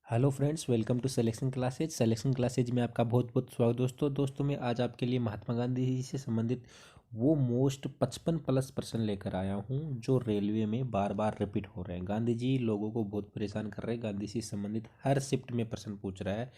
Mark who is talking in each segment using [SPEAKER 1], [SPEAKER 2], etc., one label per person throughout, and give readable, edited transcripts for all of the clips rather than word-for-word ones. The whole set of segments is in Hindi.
[SPEAKER 1] Hello friends, welcome to selection classes में आपका बहुत बहुत स्वागत। दोस्तों मैं आज आपके लिए महात्मा गांधी जी से संबंधित वो मोस्ट 55+ प्रश्न लेकर आया हूँ जो रेलवे में बार बार रिपीट हो रहे हैं। गांधी जी लोगों को बहुत परेशान कर रहे हैं। गांधी जी से संबंधित हर शिफ्ट में प्रश्न पूछ रहा है,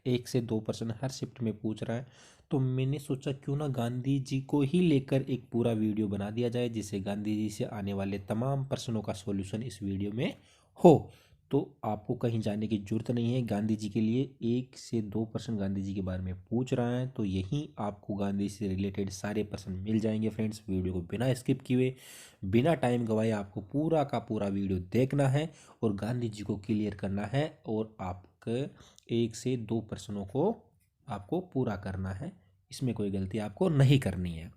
[SPEAKER 1] 1 से 2 प्रश्न हर शिफ्ट में पूछ रहा है। तो मैंने सोचा क्यों ना गांधी जी को ही लेकर एक पूरा वीडियो बना दिया जाए, जिससे गांधी जी से आने वाले तमाम प्रश्नों का सॉल्यूशन इस वीडियो में हो। तो आपको कहीं जाने की ज़रूरत नहीं है। गांधी जी के लिए 1 से 2 प्रश्न गांधी जी के बारे में पूछ रहा है, तो यहीं आपको गांधी से रिलेटेड सारे प्रश्न मिल जाएंगे। फ्रेंड्स, वीडियो को बिना स्किप किए बिना टाइम गवाए आपको पूरा का पूरा वीडियो देखना है और गांधी जी को क्लियर करना है, और आपके 1 से 2 प्रश्नों को आपको पूरा करना है। इसमें कोई गलती आपको नहीं करनी है।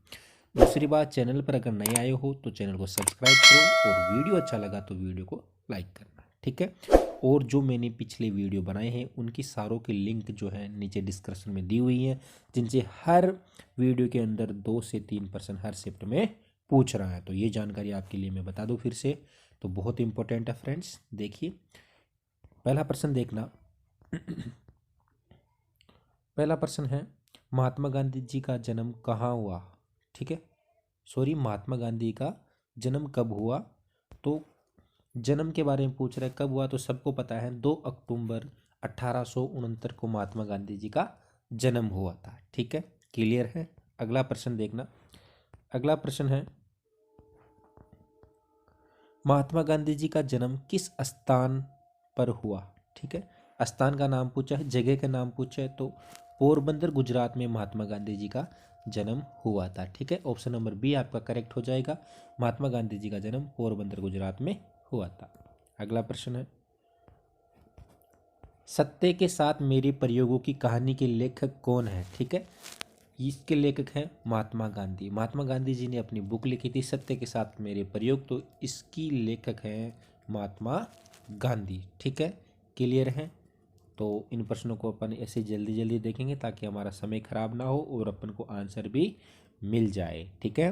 [SPEAKER 1] दूसरी बात, चैनल पर अगर नए आए हो तो चैनल को सब्सक्राइब करो, और वीडियो अच्छा लगा तो वीडियो को लाइक करना, ठीक है। और जो मैंने पिछले वीडियो बनाए हैं उनकी सारों की लिंक जो है नीचे डिस्क्रिप्शन में दी हुई है, जिनसे हर वीडियो के अंदर 2 से 3 प्रश्न हर शिफ्ट में पूछ रहा है। तो ये जानकारी आपके लिए मैं बता दूं फिर से, तो बहुत इंपॉर्टेंट है फ्रेंड्स। देखिए, पहला प्रश्न देखना। पहला प्रश्न है, महात्मा गांधी जी का जन्म कहाँ हुआ? ठीक है, सॉरी, महात्मा गांधी का जन्म कब हुआ? तो जन्म के बारे में पूछ रहे हैं, कब हुआ? तो सबको पता है 2 अक्टूबर 1869 को महात्मा गांधी जी का जन्म हुआ था। ठीक है, क्लियर है। अगला प्रश्न देखना। अगला प्रश्न है, महात्मा गांधी जी का जन्म किस स्थान पर हुआ? ठीक है, स्थान का नाम पूछा है, जगह का नाम पूछा है, तो पोरबंदर गुजरात में महात्मा गांधी जी का जन्म हुआ था। ठीक है, ऑप्शन नंबर बी आपका करेक्ट हो जाएगा। महात्मा गांधी जी का जन्म पोरबंदर गुजरात में हुआ था। अगला प्रश्न है, सत्य के साथ मेरे प्रयोगों की कहानी के लेखक कौन है? ठीक है, इसके लेखक हैं महात्मा गांधी। महात्मा गांधी जी ने अपनी बुक लिखी थी सत्य के साथ मेरे प्रयोग, तो इसकी लेखक हैं महात्मा गांधी। ठीक है, क्लियर है। तो इन प्रश्नों को अपन ऐसे जल्दी जल्दी देखेंगे ताकि हमारा समय खराब ना हो और अपन को आंसर भी मिल जाए। ठीक है,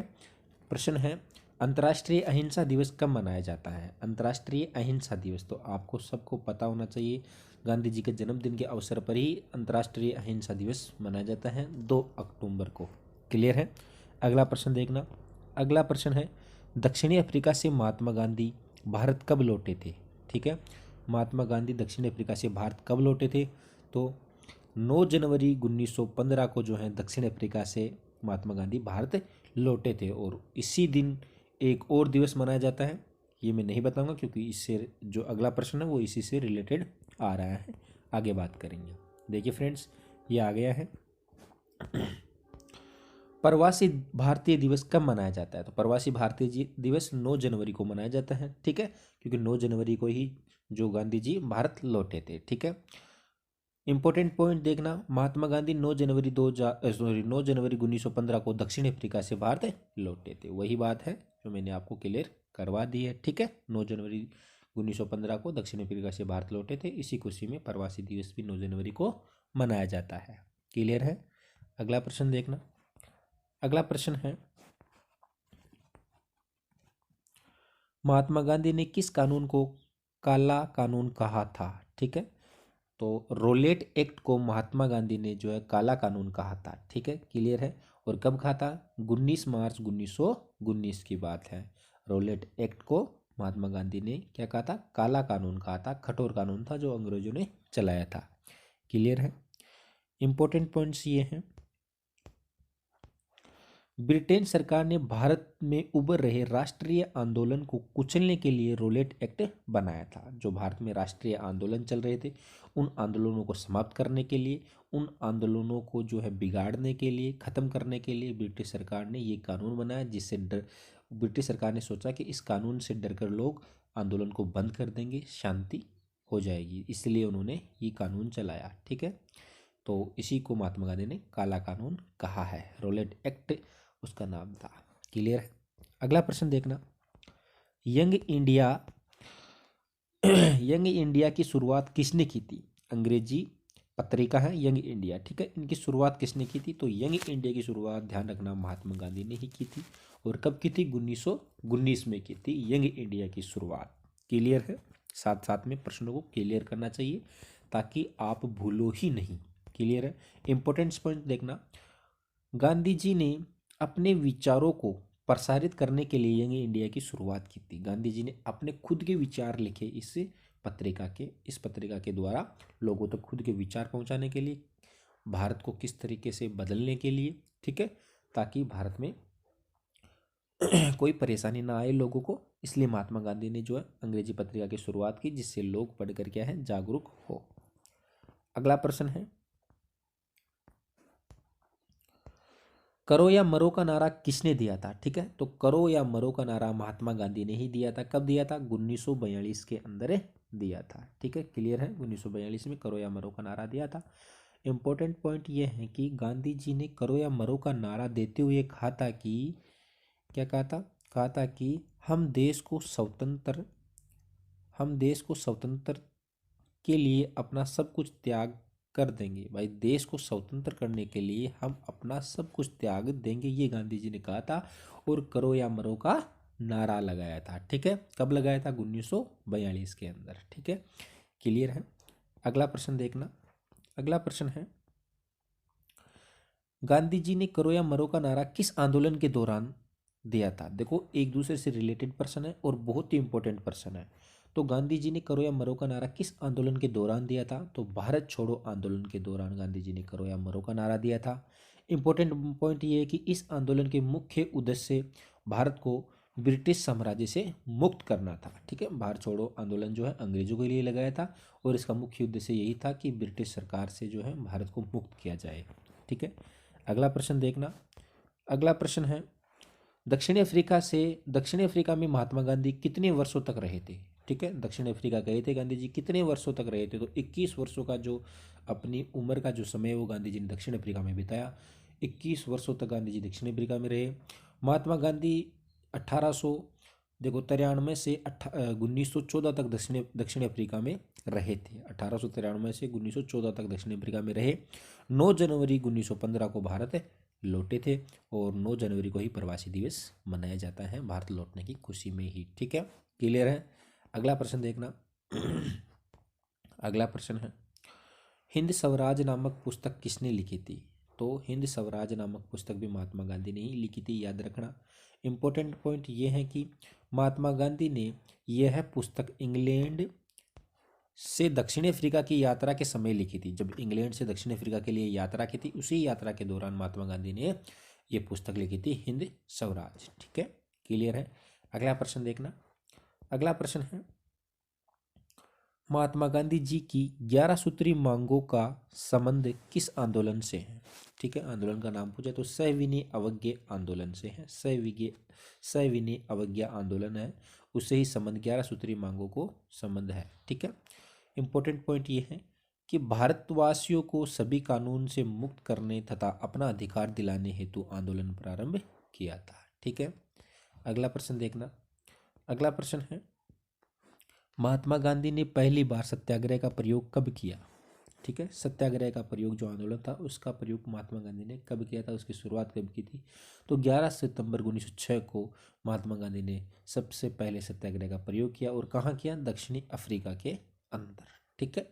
[SPEAKER 1] प्रश्न है, अंतर्राष्ट्रीय अहिंसा दिवस कब मनाया जाता है? अंतर्राष्ट्रीय अहिंसा दिवस तो आपको सबको पता होना चाहिए, गांधी जी के जन्मदिन के अवसर पर ही अंतर्राष्ट्रीय अहिंसा दिवस मनाया जाता है, 2 अक्टूबर को। क्लियर है। अगला प्रश्न देखना। अगला प्रश्न है, दक्षिणी अफ्रीका से महात्मा गांधी भारत कब लौटे थे? ठीक है, महात्मा गांधी दक्षिण अफ्रीका से भारत कब लौटे थे? तो 9 जनवरी 1915 को जो है दक्षिण अफ्रीका से महात्मा गांधी भारत लौटे थे, और इसी दिन एक और दिवस मनाया जाता है, ये मैं नहीं बताऊंगा क्योंकि इससे जो अगला प्रश्न है वो इसी से रिलेटेड आ रहा है, आगे बात करेंगे। देखिए फ्रेंड्स, ये आ गया है। प्रवासी भारतीय दिवस कब मनाया जाता है? तो प्रवासी भारतीय दिवस 9 जनवरी को मनाया जाता है। ठीक है, क्योंकि 9 जनवरी को ही जो गांधी जी भारत लौटे थे। ठीक है, इंपॉर्टेंट पॉइंट देखना, महात्मा गांधी 9 जनवरी 1915 को दक्षिण अफ्रीका से भारत लौटे थे। वही बात है जो मैंने आपको क्लियर करवा दी है। ठीक है, 9 जनवरी 1915 को दक्षिण अफ्रीका से भारत लौटे थे। इसी खुशी में प्रवासी दिवस भी 9 जनवरी को मनाया जाता है। क्लियर है। अगला प्रश्न देखना। अगला प्रश्न है, महात्मा गांधी ने किस कानून को काला कानून कहा था? ठीक है, तो रोलेट एक्ट को महात्मा गांधी ने जो है काला कानून कहा था। ठीक है, क्लियर है। और कब कहा था? 19 मार्च 1919 की बात है। रोलेट एक्ट को महात्मा गांधी ने क्या कहा था? काला कानून कहा था, कठोर कानून था जो अंग्रेजों ने चलाया था। क्लियर है। इंपॉर्टेंट पॉइंट्स ये हैं, ब्रिटेन सरकार ने भारत में उभर रहे राष्ट्रीय आंदोलन को कुचलने के लिए रोलेट एक्ट बनाया था। जो भारत में राष्ट्रीय आंदोलन चल रहे थे, उन आंदोलनों को समाप्त करने के लिए, उन आंदोलनों को जो है बिगाड़ने के लिए, ख़त्म करने के लिए ब्रिटिश सरकार ने ये कानून बनाया, जिससे ब्रिटिश सरकार ने सोचा कि इस कानून से डरकर लोग आंदोलन को बंद कर देंगे, शांति हो जाएगी, इसलिए उन्होंने ये कानून चलाया। ठीक है, तो इसी को महात्मा गांधी ने काला कानून कहा है। रोलेट एक्ट उसका नाम था। क्लियर है। अगला प्रश्न देखना, यंग इंडिया यंग इंडिया की शुरुआत किसने की थी? अंग्रेजी पत्रिका है यंग इंडिया। ठीक है, इनकी शुरुआत किसने की थी? तो यंग इंडिया की शुरुआत, ध्यान रखना, महात्मा गांधी ने ही की थी। और कब की थी? 1919 में की थी यंग इंडिया की शुरुआत। क्लियर है। साथ साथ में प्रश्नों को क्लियर करना चाहिए ताकि आप भूलो ही नहीं। क्लियर है? इंपॉर्टेंट पॉइंट देखना, गांधी जी ने अपने विचारों को प्रसारित करने के लिए यंग इंडिया की शुरुआत की थी। गांधी जी ने अपने खुद के विचार लिखे इस पत्रिका के द्वारा लोगों तक खुद के विचार पहुंचाने के लिए, भारत को किस तरीके से बदलने के लिए, ठीक है, ताकि भारत में कोई परेशानी ना आए लोगों को। इसलिए महात्मा गांधी ने जो है अंग्रेजी पत्रिका की शुरुआत की, जिससे लोग पढ़कर क्या है, जागरूक हो। अगला प्रश्न है, करो या मरो का नारा किसने दिया था? ठीक है, तो करो या मरो का नारा महात्मा गांधी ने ही दिया था। कब दिया था? 1942 के अंदर दिया था। ठीक है, क्लियर है? 1942 में करो या मरो का नारा दिया था। इंपॉर्टेंट पॉइंट ये है कि गांधी जी ने करो या मरो का नारा देते हुए कहा था कि, क्या कहा था? कहा था कि हम देश को स्वतंत्र के लिए अपना सब कुछ त्याग कर देंगे। भाई, देश को स्वतंत्र करने के लिए हम अपना सब कुछ त्याग देंगे, ये गांधी जी ने कहा था। और करो या मरो का नारा लगाया था। ठीक है, कब लगाया था? 1942 के अंदर। ठीक है, क्लियर है? अगला प्रश्न देखना। अगला प्रश्न है, गांधी जी ने करो या मरो का नारा किस आंदोलन के दौरान दिया था? देखो, एक दूसरे से रिलेटेड प्रश्न है और बहुत ही इंपॉर्टेंट प्रश्न है। तो गांधी जी ने करो या मरो का नारा किस आंदोलन के दौरान दिया था? तो भारत छोड़ो आंदोलन के दौरान गांधी जी ने करो या मरो का नारा दिया था। इंपॉर्टेंट पॉइंट ये है कि इस आंदोलन के मुख्य उद्देश्य भारत को ब्रिटिश साम्राज्य से मुक्त करना था। ठीक है, भारत छोड़ो आंदोलन जो है अंग्रेजों के लिए लगाया था और इसका मुख्य उद्देश्य यही था कि ब्रिटिश सरकार से जो है भारत को मुक्त किया जाए। ठीक है, अगला प्रश्न देखना। अगला प्रश्न है, दक्षिण अफ्रीका में महात्मा गांधी कितने वर्षों तक रहे थे? ठीक है, दक्षिण अफ्रीका गए थे गांधी जी, कितने वर्षों तक रहे थे? तो 21 वर्षों का जो अपनी उम्र का जो समय है वो गांधी जी ने दक्षिण अफ्रीका में बिताया। 21 वर्षों तक गांधी जी दक्षिण अफ्रीका में रहे। महात्मा गांधी 1800 देखो 93 से 1914 तक दक्षिण अफ्रीका में रहे थे। 1893 से 1914 तक दक्षिण अफ्रीका में रहे। 9 जनवरी 1915 को भारत लौटे थे और 9 जनवरी को ही प्रवासी दिवस मनाया जाता है, भारत लौटने की खुशी में ही। ठीक है, क्लियर है? अगला प्रश्न देखना। अगला प्रश्न है, हिंद स्वराज नामक पुस्तक किसने लिखी थी? तो हिंद स्वराज नामक पुस्तक भी महात्मा गांधी ने ही लिखी थी, याद रखना। इंपॉर्टेंट पॉइंट ये है कि महात्मा गांधी ने यह पुस्तक इंग्लैंड से दक्षिण अफ्रीका की यात्रा के समय लिखी थी। जब इंग्लैंड से दक्षिण अफ्रीका के लिए यात्रा की थी, उसी यात्रा के दौरान महात्मा गांधी ने यह पुस्तक लिखी थी, हिंद स्वराज। ठीक है, क्लियर है? अगला प्रश्न देखना। अगला प्रश्न है, महात्मा गांधी जी की 11 सूत्री मांगों का संबंध किस आंदोलन से है? ठीक है, आंदोलन का नाम पूछा तो सविनय अवज्ञा आंदोलन से है। सविनय अवज्ञा आंदोलन है, उससे ही संबंध 11 सूत्री मांगों को संबंध है। ठीक है, इंपॉर्टेंट पॉइंट ये है कि भारतवासियों को सभी कानून से मुक्त करने तथा अपना अधिकार दिलाने हेतु आंदोलन प्रारंभ किया था। ठीक है, अगला प्रश्न देखना। अगला प्रश्न है, महात्मा गांधी ने पहली बार सत्याग्रह का प्रयोग कब किया? ठीक है, सत्याग्रह का प्रयोग जो आंदोलन था उसका प्रयोग महात्मा गांधी ने कब किया था, उसकी शुरुआत कब की थी? तो 11 सितंबर 1906 को महात्मा गांधी ने सबसे पहले सत्याग्रह का प्रयोग किया। और कहाँ किया? दक्षिणी अफ्रीका के अंदर। ठीक है,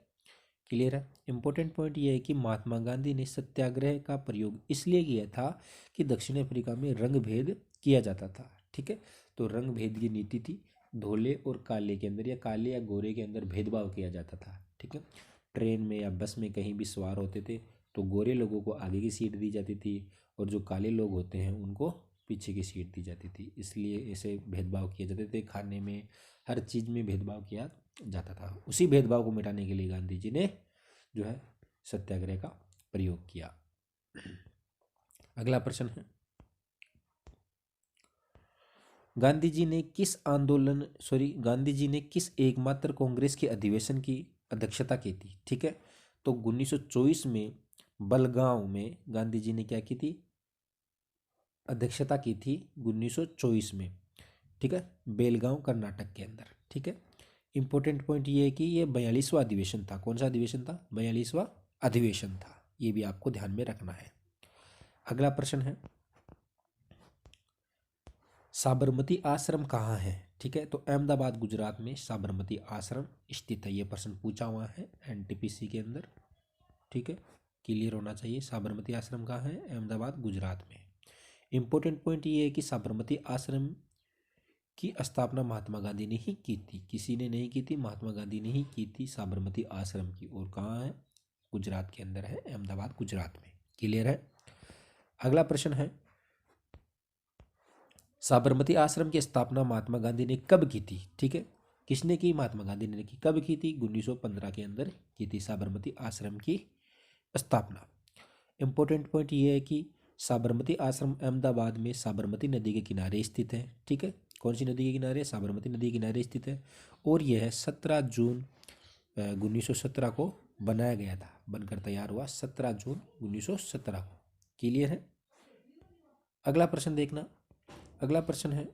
[SPEAKER 1] क्लियर है? इंपॉर्टेंट पॉइंट ये है कि महात्मा गांधी ने सत्याग्रह का प्रयोग इसलिए किया था कि दक्षिण अफ्रीका में रंग भेद किया जाता था। ठीक है, तो रंग भेद की नीति थी, धोले और काले के अंदर या काले या गोरे के अंदर भेदभाव किया जाता था। ठीक है, ट्रेन में या बस में कहीं भी सवार होते थे तो गोरे लोगों को आगे की सीट दी जाती थी और जो काले लोग होते हैं उनको पीछे की सीट दी जाती थी। इसलिए ऐसे भेदभाव किए जाते थे, खाने में हर चीज़ में भेदभाव किया जाता था। उसी भेदभाव को मिटाने के लिए गांधी जी ने जो है सत्याग्रह का प्रयोग किया। अगला प्रश्न है, गांधी जी ने किस एकमात्र कांग्रेस के अधिवेशन की अध्यक्षता की थी? ठीक है, तो 1924 में बलगांव में गांधी जी ने क्या की थी? अध्यक्षता की थी 1924 में। ठीक है, बेलगांव कर्नाटक के अंदर। ठीक है, इंपॉर्टेंट पॉइंट ये है कि ये 42वां अधिवेशन था। कौन सा अधिवेशन था? 42वां अधिवेशन था, ये भी आपको ध्यान में रखना है। अगला प्रश्न है, साबरमती आश्रम कहाँ है? ठीक है। तो अहमदाबाद गुजरात में साबरमती आश्रम स्थित है, ये प्रश्न पूछा हुआ है एनटीपीसी के अंदर। ठीक है, क्लियर होना चाहिए। साबरमती आश्रम कहाँ है? अहमदाबाद गुजरात में। इंपॉर्टेंट पॉइंट ये है कि साबरमती आश्रम की स्थापना महात्मा गांधी ने ही की थी। किसी ने नहीं की थी, महात्मा गांधी ने ही की थी साबरमती आश्रम की। और कहाँ है? गुजरात के अंदर है, अहमदाबाद गुजरात में। क्लियर है। अगला प्रश्न है, साबरमती आश्रम की स्थापना महात्मा गांधी ने कब की थी? ठीक है, किसने की? महात्मा गांधी ने की। कब की थी? 1915 के अंदर की थी साबरमती आश्रम की स्थापना। इंपॉर्टेंट पॉइंट ये है कि साबरमती आश्रम अहमदाबाद में साबरमती नदी के किनारे स्थित है। ठीक है, कौन सी नदी के किनारे? साबरमती नदी के किनारे स्थित है। और यह 17 जून 1917 को बनाया गया था, बनकर तैयार हुआ 17 जून 1917 को। क्लियर है। अगला प्रश्न देखना। अगला प्रश्न है,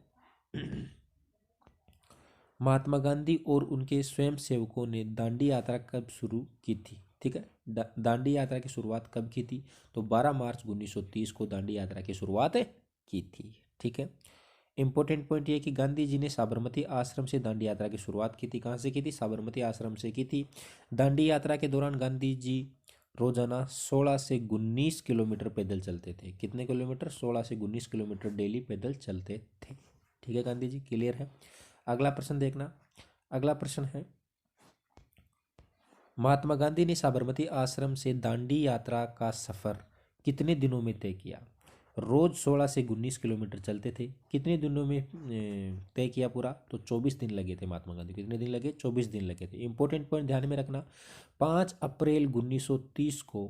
[SPEAKER 1] महात्मा गांधी और उनके स्वयंसेवकों ने दांडी यात्रा कब शुरू की थी? ठीक है, दांडी यात्रा की शुरुआत कब की थी? तो 12 मार्च 1930 को दांडी यात्रा की शुरुआत की थी। ठीक है, इंपॉर्टेंट पॉइंट ये कि गांधी जी ने साबरमती आश्रम से दांडी यात्रा की शुरुआत की थी। कहाँ से की थी? साबरमती आश्रम से की थी। दांडी यात्रा के दौरान गांधी जी रोजाना 16 से 19 किलोमीटर पैदल चलते थे। कितने किलोमीटर? 16 से 19 किलोमीटर डेली पैदल चलते थे। ठीक है गांधी जी, क्लियर है। अगला प्रश्न देखना। अगला प्रश्न है, महात्मा गांधी ने साबरमती आश्रम से दांडी यात्रा का सफर कितने दिनों में तय किया? रोज 16 से 19 किलोमीटर चलते थे। कितने दिनों में तय किया पूरा? तो 24 दिन लगे थे महात्मा गांधी। कितने दिन लगे? 24 दिन लगे थे। इंपॉर्टेंट पॉइंट ध्यान में रखना, 5 अप्रैल 1930 को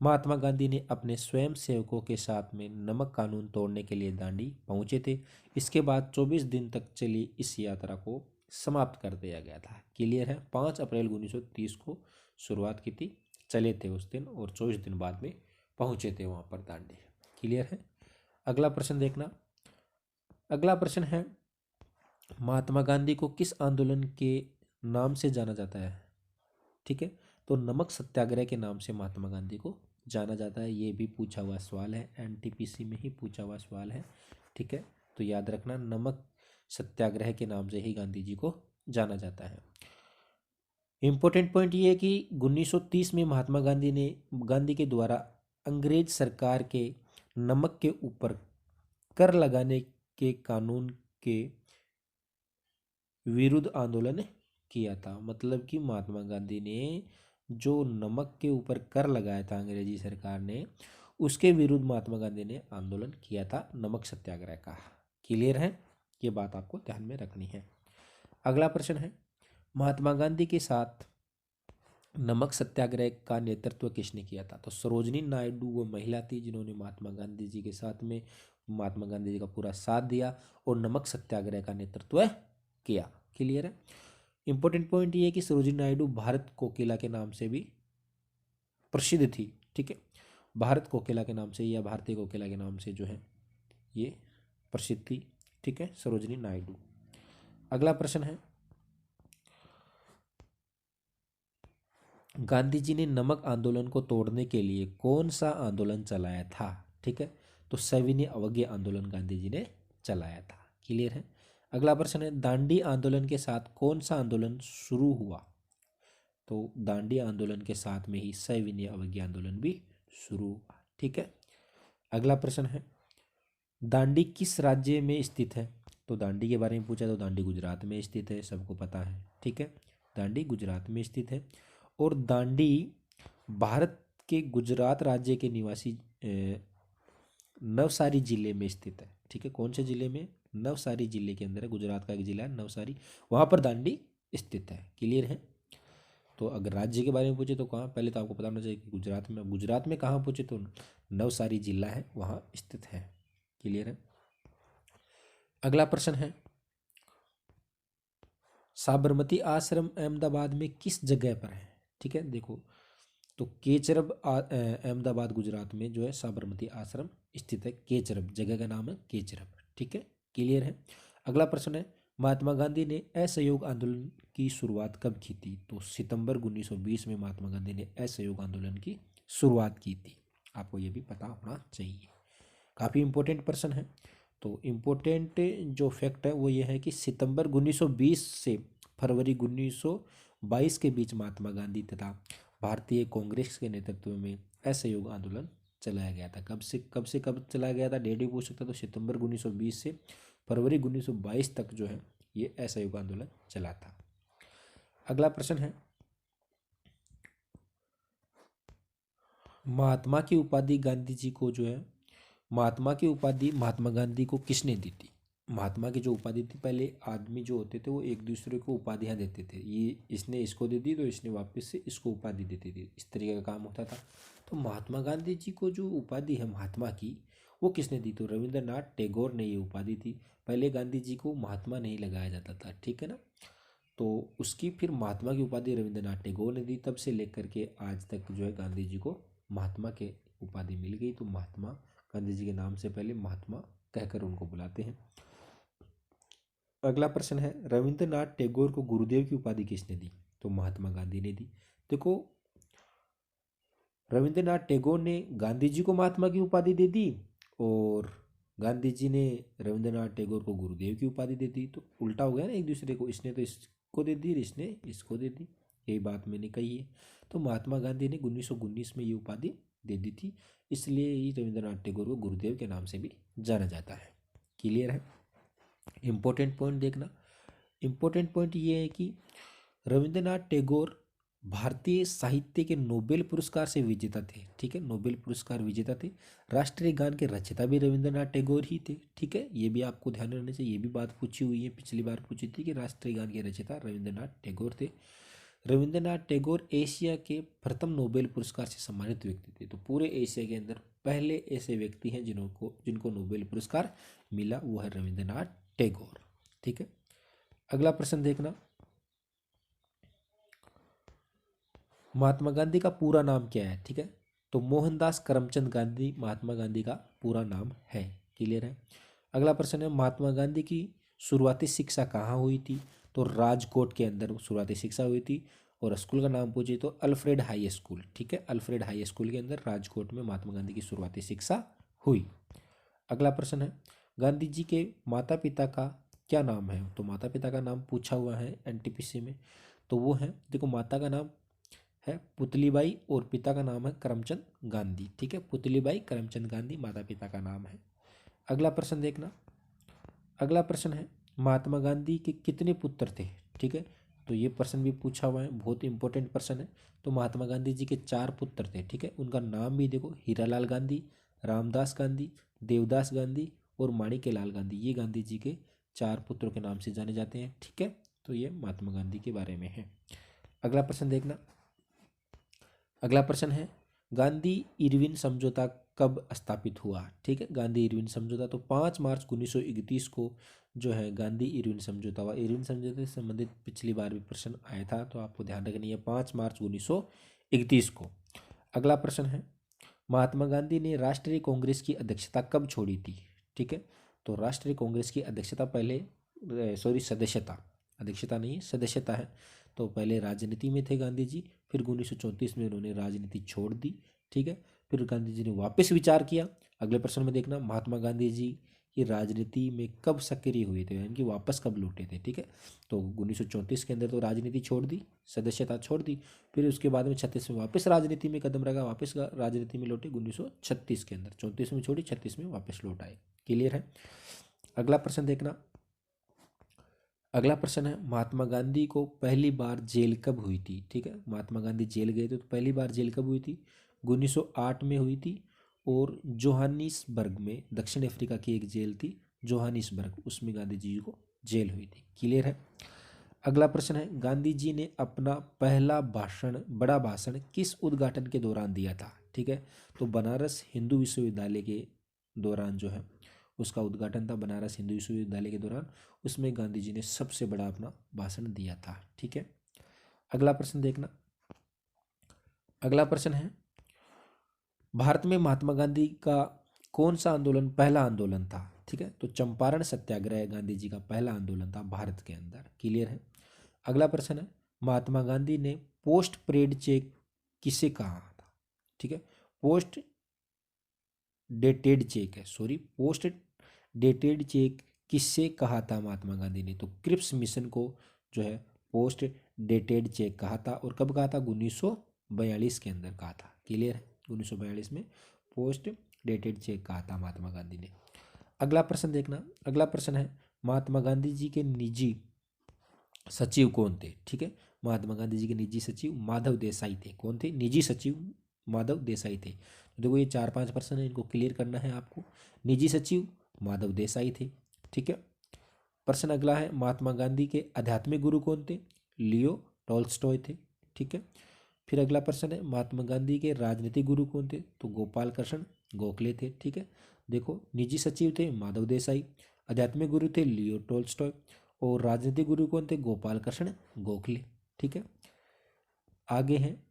[SPEAKER 1] महात्मा गांधी ने अपने स्वयं सेवकों के साथ में नमक कानून तोड़ने के लिए दांडी पहुंचे थे। इसके बाद 24 दिन तक चली इस यात्रा को समाप्त कर दिया गया था। क्लियर है। 5 अप्रैल 1930 को शुरुआत की थी, चले थे उस दिन, और 24 दिन बाद में पहुंचे थे वहां पर दांडी। क्लियर है। अगला प्रश्न देखना। अगला प्रश्न है, महात्मा गांधी को किस आंदोलन के नाम से जाना जाता है? ठीक है, तो नमक सत्याग्रह के नाम से महात्मा गांधी को जाना जाता है। ये भी पूछा हुआ सवाल है, एनटीपीसी में ही पूछा हुआ सवाल है। ठीक है, तो याद रखना, नमक सत्याग्रह के नाम से ही गांधी जी को जाना जाता है। इंपॉर्टेंट पॉइंट ये है कि 1930 में महात्मा गांधी के द्वारा अंग्रेज सरकार के नमक के ऊपर कर लगाने के कानून के विरुद्ध आंदोलन किया था। मतलब कि महात्मा गांधी ने जो नमक के ऊपर कर लगाया था अंग्रेजी सरकार ने, उसके विरुद्ध महात्मा गांधी ने आंदोलन किया था, नमक सत्याग्रह का। क्लियर है, ये बात आपको ध्यान में रखनी है। अगला प्रश्न है, महात्मा गांधी के साथ नमक सत्याग्रह का नेतृत्व किसने किया था? तो सरोजिनी नायडू वो महिला थी जिन्होंने महात्मा गांधी जी के साथ में महात्मा गांधी जी का पूरा साथ दिया और नमक सत्याग्रह का नेतृत्व किया। क्लियर है। इंपॉर्टेंट पॉइंट ये है कि सरोजिनी नायडू भारत कोकिला के नाम से भी प्रसिद्ध थी। ठीक है, भारत कोकिला के नाम से या भारतीय कोकिला के नाम से जो है ये प्रसिद्ध थी। ठीक है, सरोजिनी नायडू। अगला प्रश्न है, गांधी जी ने नमक आंदोलन को तोड़ने के लिए कौन सा आंदोलन चलाया था? ठीक है, तो सविनय अवज्ञा आंदोलन गांधी जी ने चलाया था। क्लियर है। अगला प्रश्न है, दांडी आंदोलन के साथ कौन सा आंदोलन शुरू हुआ? तो दांडी आंदोलन के साथ में ही सविनय अवज्ञा आंदोलन भी शुरू हुआ। ठीक है। अगला प्रश्न है, दांडी किस राज्य में स्थित है? तो दांडी के बारे में पूछा तो दांडी गुजरात में स्थित है, सबको पता है। ठीक है, दांडी गुजरात में स्थित है। और दांडी भारत के गुजरात राज्य के निवासी नवसारी जिले में स्थित है। ठीक है, कौन से जिले में? नवसारी जिले के अंदर है, गुजरात का एक जिला है नवसारी, वहां पर दांडी स्थित है। क्लियर है। तो अगर राज्य के बारे में पूछे तो कहाँ? पहले तो आपको पता होना चाहिए कि गुजरात में। गुजरात में कहाँ पूछे तो नवसारी जिला है, वहाँ स्थित है। क्लियर है। अगला प्रश्न है, साबरमती आश्रम अहमदाबाद में किस जगह पर है? ठीक है, देखो, तो केचरब अहमदाबाद गुजरात में जो है साबरमती आश्रम स्थित है। केचरब जगह का नाम है, केचरब। ठीक है, क्लियर है। अगला प्रश्न है, महात्मा गांधी ने असहयोग आंदोलन की शुरुआत कब की थी? तो सितंबर 1920 में महात्मा गांधी ने असहयोग आंदोलन की शुरुआत की थी। आपको ये भी पता होना चाहिए, काफ़ी इंपॉर्टेंट प्रश्न है। तो इम्पोर्टेंट जो फैक्ट है वो ये है कि सितंबर 1920 से फरवरी 1922 के बीच महात्मा गांधी तथा भारतीय कांग्रेस के नेतृत्व में असहयोग आंदोलन चलाया गया था। कब से कब चलाया गया था, डेट भी पूछ सकता, तो सितंबर 1920 से फरवरी 1922 तक जो है ये असहयोग आंदोलन चला था। अगला प्रश्न है, महात्मा की उपाधि गांधी जी को जो है, महात्मा की उपाधि महात्मा गांधी को किसने दी थी? महात्मा की जो उपाधि थी, पहले आदमी जो होते थे वो एक दूसरे को उपाधियां देते थे, ये इसने इसको दे दी तो इसने वापस से इसको उपाधि देती थी, इस तरीके का काम होता था। तो महात्मा गांधी जी को जो उपाधि है महात्मा की, वो किसने दी? तो रविंद्रनाथ टैगोर ने ये उपाधि थी। पहले गांधी जी को महात्मा नहीं लगाया जाता था, ठीक है ना। तो उसकी फिर महात्मा की उपाधि रविंद्रनाथ टैगोर ने दी। तब से लेकर के आज तक जो है गांधी जी को महात्मा के उपाधि मिल गई। तो महात्मा गांधी जी के नाम से पहले महात्मा कहकर उनको बुलाते हैं। अगला प्रश्न है, रविंद्रनाथ टैगोर को गुरुदेव की उपाधि किसने दी? तो महात्मा गांधी ने दी। देखो, रविंद्रनाथ टैगोर ने गांधी जी को महात्मा की उपाधि दे दी और गांधी जी ने रविंद्रनाथ टैगोर को गुरुदेव की उपाधि दे दी। तो उल्टा हो गया ना एक दूसरे को, इसने तो इसको दे दी, इसने इसको दे दी, यही बात मैंने कही है। तो महात्मा गांधी ने 1919 में ये उपाधि दे दी थी, इसलिए ही रविंद्रनाथ टैगोर को गुरुदेव के नाम से भी जाना जाता है। क्लियर है? इम्पोर्टेंट पॉइंट देखना, इम्पोर्टेंट पॉइंट ये है कि रविंद्रनाथ टैगोर भारतीय साहित्य के नोबेल पुरस्कार से विजेता थे, ठीक है, नोबेल पुरस्कार विजेता थे। राष्ट्रीय गान के रचयिता भी रविंद्रनाथ टैगोर ही थे, ठीक है, ये भी आपको ध्यान रखना चाहिए। ये भी बात पूछी हुई है, पिछली बार पूछी थी कि राष्ट्रीय गान के रचयिता रविंद्रनाथ टैगोर थे। रविंद्रनाथ टैगोर एशिया के प्रथम नोबेल पुरस्कार से सम्मानित व्यक्ति थे। तो पूरे एशिया के अंदर पहले ऐसे व्यक्ति हैं जिनको नोबेल पुरस्कार मिला, वो है रविंद्रनाथ टैगोर, ठीक है। अगला प्रश्न देखना, महात्मा गांधी का पूरा नाम क्या है? ठीक है, तो मोहनदास करमचंद गांधी महात्मा गांधी का पूरा नाम है। क्लियर है? अगला प्रश्न है, महात्मा गांधी की शुरुआती शिक्षा कहाँ हुई थी? तो राजकोट के अंदर शुरुआती शिक्षा हुई थी। और स्कूल का नाम पूछे तो अल्फ्रेड हाई स्कूल, ठीक है, अल्फ्रेड हाई स्कूल के अंदर राजकोट में महात्मा गांधी की शुरुआती शिक्षा हुई। अगला प्रश्न है, गांधी जी के माता पिता का क्या नाम है? तो माता पिता का नाम पूछा हुआ है एनटीपीसी में, तो वो है, देखो, माता का नाम है पुतलीबाई और पिता का नाम है करमचंद गांधी, ठीक है, पुतलीबाई करमचंद गांधी माता पिता का नाम है। अगला प्रश्न देखना, अगला प्रश्न है, महात्मा गांधी के कितने पुत्र थे? ठीक है, तो ये प्रश्न भी पूछा हुआ है, बहुत इंपॉर्टेंट प्रश्न है। तो महात्मा गांधी जी के 4 पुत्र थे, ठीक है, उनका नाम भी देखो, हीरालाल गांधी, रामदास गांधी, देवदास गांधी और माणिक्यलाल गांधी, ये गांधी जी के 4 पुत्रों के नाम से जाने जाते हैं, ठीक है। तो ये महात्मा गांधी के बारे में है। अगला प्रश्न देखना, अगला प्रश्न है, गांधी इरविन समझौता कब स्थापित हुआ? ठीक है, गांधी इरविन समझौता तो 5 मार्च 1931 को जो है गांधी इरविन समझौता हुआ। इरविन समझौते से संबंधित पिछली बार भी प्रश्न आया था, तो आपको ध्यान रखनी है, 5 मार्च 1931 को। अगला प्रश्न है, महात्मा गांधी ने राष्ट्रीय कांग्रेस की अध्यक्षता कब छोड़ी थी? ठीक है, तो राष्ट्रीय कांग्रेस की अध्यक्षता पहले, सॉरी, सदस्यता, अध्यक्षता नहीं है, सदस्यता है। तो पहले राजनीति में थे गांधी जी, फिर 1934 में उन्होंने राजनीति छोड़ दी, ठीक है। फिर गांधी जी ने वापस विचार किया। अगले प्रश्न में देखना, महात्मा गांधी जी की राजनीति में कब सक्रिय हुए थे, यानी कि वापस कब लौटे थे? ठीक है, तो 1934 के अंदर तो राजनीति छोड़ दी, सदस्यता छोड़ दी। फिर उसके बाद में 36 में वापस राजनीति में कदम रखा, वापस राजनीति में लौटे 1936 के अंदर, 34 में छोड़ी, 36 में वापस लौट आए। क्लियर है? अगला प्रश्न देखना, अगला प्रश्न है, महात्मा गांधी को पहली बार जेल कब हुई थी? ठीक है, महात्मा गांधी जेल गए थे, तो पहली बार जेल कब हुई थी? 1908 में हुई थी। और जोहानिसबर्ग में, दक्षिण अफ्रीका की एक जेल थी जोहानिसबर्ग, उसमें गांधी जी को जेल हुई थी। क्लियर है? अगला प्रश्न है, गांधी जी ने अपना पहला भाषण, बड़ा भाषण किस उद्घाटन के दौरान दिया था? ठीक है, तो बनारस हिंदू विश्वविद्यालय के दौरान जो है उसका उद्घाटन था, बनारस हिंदू विश्वविद्यालय के दौरान, उसमें गांधी जी ने सबसे बड़ा अपना भाषण दिया था। ठीक है, अगला प्रश्न देखना, अगला प्रश्न है, भारत में महात्मा गांधी का कौन सा आंदोलन पहला आंदोलन था? ठीक है, तो चंपारण सत्याग्रह गांधी जी का पहला आंदोलन था भारत के अंदर। क्लियर है? अगला प्रश्न है, महात्मा गांधी ने पोस्ट पेड चेक किसे कहा था? ठीक है, पोस्ट डेटेड चेक है, सॉरी, पोस्ट डेटेड चेक किससे कहा था महात्मा गांधी ने? तो क्रिप्स मिशन को जो है पोस्ट डेटेड चेक कहा था। और कब कहा था? 1942 के अंदर कहा था। क्लियर है? 1942 में पोस्ट डेटेड चेक कहा था महात्मा गांधी ने। अगला प्रश्न देखना। अगला प्रश्न है महात्मा गांधी जी के निजी सचिव कौन थे? ठीक है, महात्मा गांधी जी के निजी सचिव माधव देसाई थे। कौन थे? निजी सचिव माधव देसाई थे। तो देखो ये 4-5 प्रश्न है, इनको क्लियर करना है आपको। निजी सचिव माधव देसाई थे। ठीक है। प्रश्न अगला है महात्मा गांधी के आध्यात्मिक गुरु कौन थे? लियो टॉल्स्टॉय थे। ठीक है। फिर अगला प्रश्न है महात्मा गांधी के राजनीतिक गुरु कौन थे? तो गोपाल कृष्ण गोखले थे। ठीक है। देखो निजी सचिव थे माधव देसाई, आध्यात्मिक गुरु थे लियो टॉल्स्टॉय, और राजनीतिक गुरु कौन थे? गोपाल कृष्ण गोखले। ठीक है। आगे हैं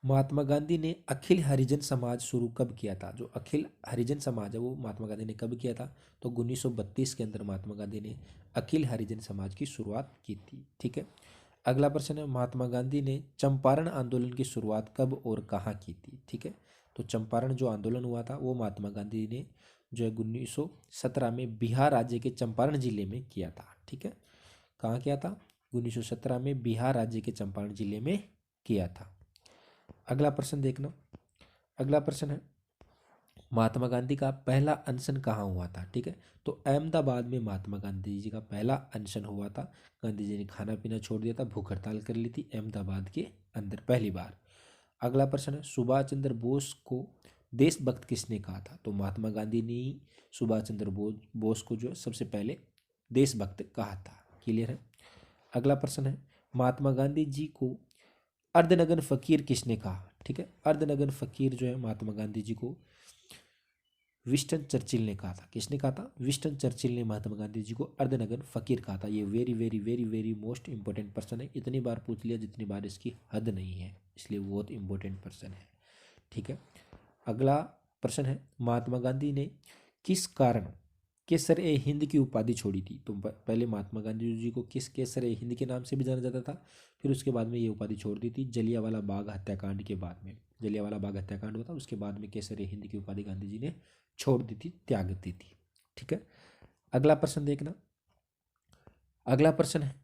[SPEAKER 1] महात्मा गांधी ने अखिल हरिजन समाज शुरू कब किया था? जो अखिल हरिजन समाज है वो महात्मा गांधी ने कब किया था? तो 1932 के अंदर महात्मा गांधी ने अखिल हरिजन समाज की शुरुआत की थी। ठीक है। अगला प्रश्न है महात्मा गांधी ने चंपारण आंदोलन की शुरुआत कब और कहाँ की थी? ठीक है। तो चंपारण जो आंदोलन हुआ था वो महात्मा गांधी ने जो है 1917 में बिहार राज्य के चंपारण जिले में किया था। ठीक है। कहाँ किया था? 1917 में बिहार राज्य के चंपारण जिले में किया था। अगला प्रश्न देखना। अगला प्रश्न है महात्मा गांधी का पहला अनशन कहाँ हुआ था? ठीक है। तो अहमदाबाद में महात्मा गांधी जी का पहला अनशन हुआ था। गांधी जी ने खाना पीना छोड़ दिया था, भूख हड़ताल कर ली थी अहमदाबाद के अंदर पहली बार। अगला प्रश्न है सुभाष चंद्र बोस को देशभक्त किसने कहा था? तो महात्मा गांधी ने ही सुभाष चंद्र बोस को जो सबसे पहले देशभक्त कहा था। क्लियर है? अगला प्रश्न है महात्मा गांधी जी को अर्धनग्न फकीर किसने कहा? ठीक है। अर्धनग्न फकीर जो है महात्मा गांधी जी को विंस्टन चर्चिल ने कहा था। किसने कहा था? विंस्टन चर्चिल ने महात्मा गांधी जी को अर्धनग्न फकीर कहा था। ये very very very very most important person है। इतनी बार पूछ लिया जितनी बार इसकी हद नहीं है, इसलिए बहुत इंपॉर्टेंट पर्सन है। ठीक है। अगला प्रश्न है महात्मा गांधी ने किस कारण केसर ए हिंद की उपाधि छोड़ी थी? तो पहले महात्मा गांधी जी को किस केसर ए हिंद के नाम से भी जाना जाता था, फिर उसके बाद में ये उपाधि छोड़ दी थी जलियांवाला बाग हत्याकांड के बाद में। जलियांवाला बाग हत्याकांड हुआ था, उसके बाद में केसर ए हिंद की उपाधि गांधी जी ने छोड़ दी थी, त्याग दी थी। ठीक है। अगला प्रश्न देखना। अगला प्रश्न है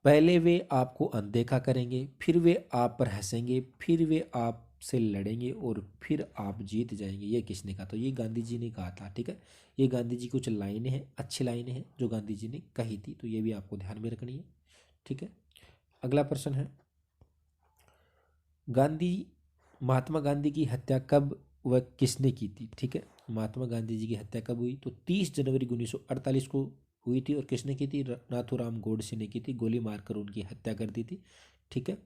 [SPEAKER 1] पहले वे आपको अनदेखा करेंगे, फिर वे आप पर हंसेंगे, फिर वे आपसे लड़ेंगे और फिर आप जीत जाएंगे। ये किसने कहा? तो ये गांधी जी ने कहा था। ठीक है। ये गांधी जी की कुछ लाइनें हैं, अच्छी लाइनें हैं जो गांधी जी ने कही थी, तो ये भी आपको ध्यान में रखनी है। ठीक है। अगला प्रश्न है गांधी महात्मा गांधी की हत्या कब व किसने की थी? ठीक है। महात्मा गांधी जी की हत्या कब हुई? तो 30 जनवरी 1948 को हुई थी। और किसने की थी? नाथूराम गोडसे ने की थी। गोली मारकर उनकी हत्या कर दी थी। ठीक है।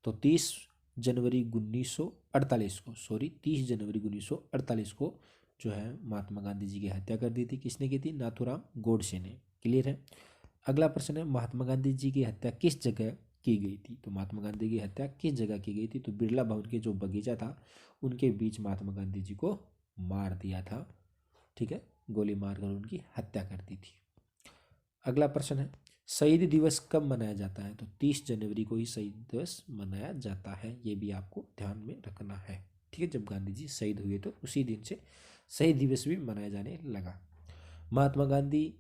[SPEAKER 1] तो 30 जनवरी 1948 को 30 जनवरी 1948 को जो है महात्मा गांधी जी की हत्या कर दी थी। किसने की थी? नाथूराम गोडसे ने। क्लियर है? अगला प्रश्न है महात्मा गांधी जी की हत्या किस जगह की गई थी? तो महात्मा गांधी की हत्या किस जगह की गई थी? तो बिरला भवन के जो बगीचा था उनके बीच महात्मा गांधी जी को मार दिया था। ठीक है। गोली मारकर उनकी हत्या कर दी थी। अगला प्रश्न है शहीद दिवस कब मनाया जाता है? तो 30 जनवरी को ही शहीद दिवस मनाया जाता है। ये भी आपको ध्यान में रखना है। ठीक है। जब गांधी जी शहीद हुए तो उसी दिन से शहीद दिवस भी मनाया जाने लगा। महात्मा गांधी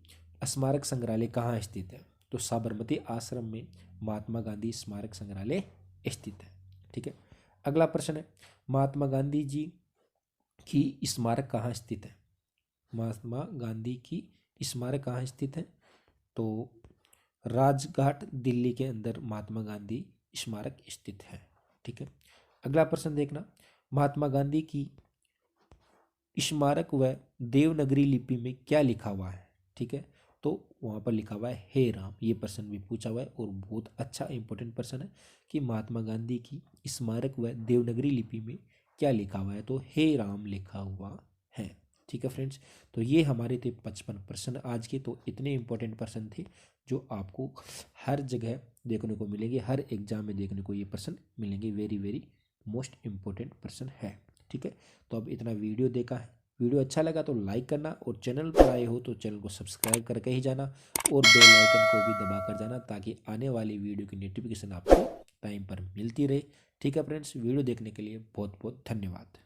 [SPEAKER 1] स्मारक संग्रहालय कहाँ स्थित है? तो साबरमती आश्रम में महात्मा गांधी स्मारक संग्रहालय स्थित है। ठीक है। अगला प्रश्न है महात्मा गांधी जी की स्मारक कहाँ स्थित है? महात्मा गांधी की स्मारक कहाँ स्थित है? तो राजघाट दिल्ली के अंदर महात्मा गांधी स्मारक स्थित है। ठीक है। अगला प्रश्न देखना महात्मा गांधी की स्मारक व देवनागरी लिपि में क्या लिखा हुआ है? ठीक है। तो वहाँ पर लिखा हुआ है हे राम। ये प्रश्न भी पूछा हुआ है और बहुत अच्छा इंपॉर्टेंट प्रश्न है कि महात्मा गांधी की स्मारक व देवनागरी लिपि में क्या लिखा हुआ है? तो हे राम लिखा हुआ है। ठीक है फ्रेंड्स। तो ये हमारे थे 55 प्रश्न आज के। तो इतने इंपॉर्टेंट प्रश्न थे जो आपको हर जगह देखने को मिलेंगे, हर एग्जाम में देखने को ये प्रश्न मिलेंगे। वेरी वेरी मोस्ट इम्पोर्टेंट प्रश्न है। ठीक है। तो अब इतना वीडियो देखा है, वीडियो अच्छा लगा तो लाइक करना, और चैनल पर आए हो तो चैनल को सब्सक्राइब करके ही जाना और बेल आइकन को भी दबा कर जाना ताकि आने वाली वीडियो की नोटिफिकेशन आपको टाइम पर मिलती रहे। ठीक है फ्रेंड्स, वीडियो देखने के लिए बहुत बहुत धन्यवाद।